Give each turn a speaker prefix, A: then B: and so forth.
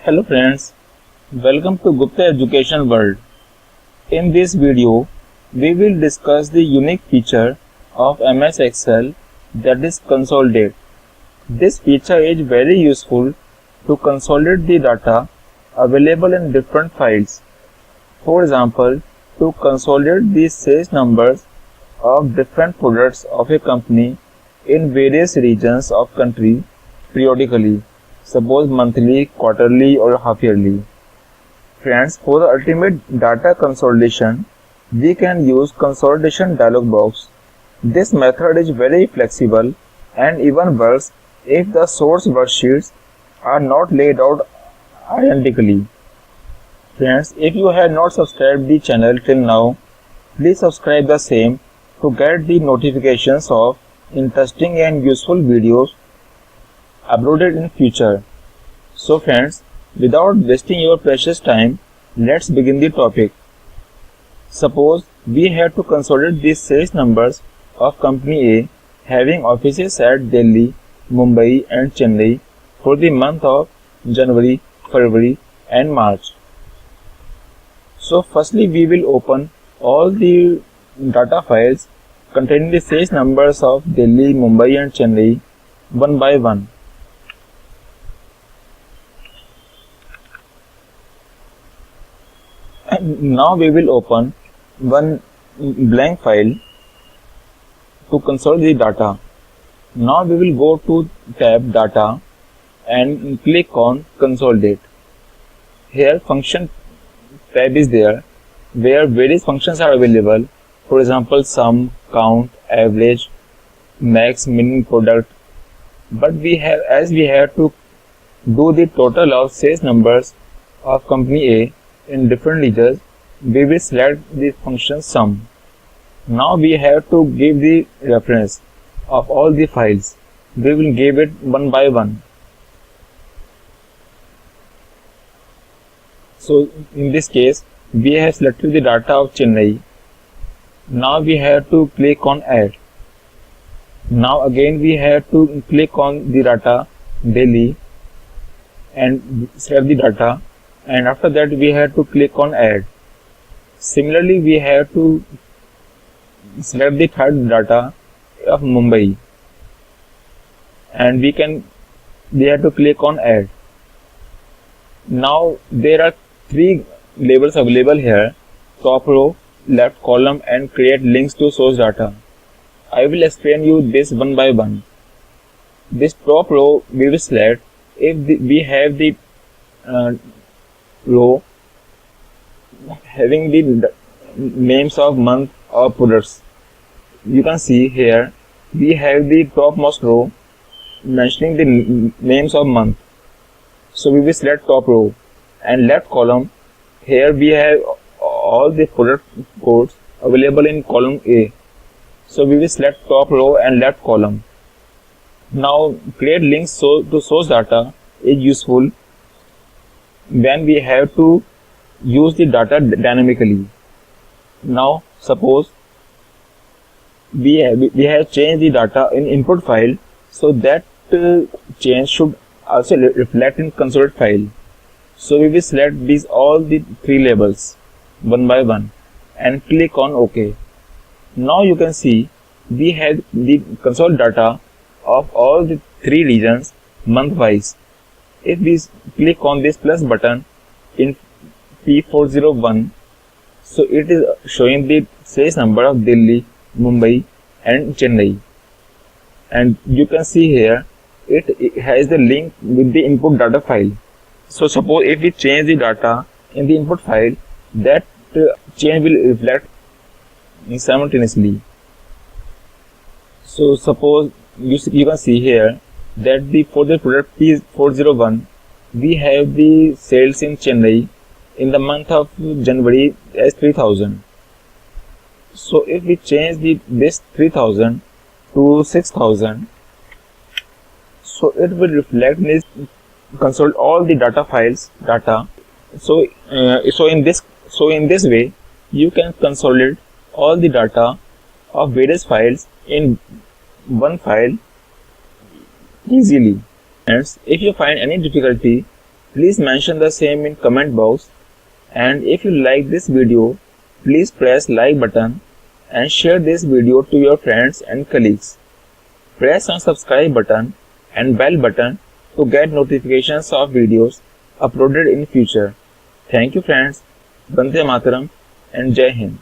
A: Hello friends, welcome to Gupta Education World. In this video, we will discuss the unique feature of MS Excel, that is consolidate. This feature is very useful to consolidate the data available in different files. For example, to consolidate the sales numbers of different products of a company in various regions of country periodically, suppose monthly, quarterly or half yearly. Friends, for the ultimate data consolidation, we can use consolidation dialog box. This method is very flexible and even works if the source worksheets are not laid out identically. Friends, if you have not subscribed the channel till now, please subscribe the same to get the notifications of interesting and useful videos uploaded in future. So friends, without wasting your precious time, let's begin the topic. Suppose we have to consolidate the sales numbers of company A having offices at Delhi, Mumbai and Chennai for the month of January, February and March. So firstly we will open all the data files containing the sales numbers of Delhi, Mumbai and Chennai one by one. And now we will open one blank file to consolidate the data. Now we will go to tab data and click on consolidate. Here function tab is there where various functions are available. For example, sum, count, average, max, min, product. But we have to do the total of sales numbers of company A in different regions, we will select the function sum. Now we have to give the reference of all the files. We will give it one by one. So in this case, we have selected the data of Chennai. Now we have to click on add. Now again we have to click on the data Delhi and select the data, and after that we have to click on add. Similarly, we have to select the third data of Mumbai and we have to click on add. Now there are three labels available here: top row, left column and create links to source data. I will explain you this one by one. This top row we will select if we have the row having the names of month or products. You can see here we have the topmost row mentioning the names of month. So we will select top row, and left column, here we have all the product codes available in column A. So we will select top row and left column. Now create links to source data is useful when we have to use the data dynamically. Now suppose we have changed the data in input file, so that change should also reflect in consolidate file. So we will select all the three labels one by one and click on OK. Now you can see we have the consolidated data of all the three regions month wise. If we click on this plus button in P401, so it is showing the sales number of Delhi, Mumbai and Chennai. And you can see here it has the link with the input data file. So suppose if we change the data in the input file, that change will reflect simultaneously. So suppose you can see here that for the product P401, we have the sales in Chennai in the month of January as 3000. So if we change this 3000 to 6000, so it will reflect this consolidate all the data files data. So in this way you can consolidate all the data of various files in one file easily. If you find any difficulty, Please mention the same in comment box, and if you like this video, please press like button and share this video to your friends and colleagues. Press on subscribe button and bell button to get notifications of videos uploaded in future. Thank you friends. Bande Mataram and Jai Hind.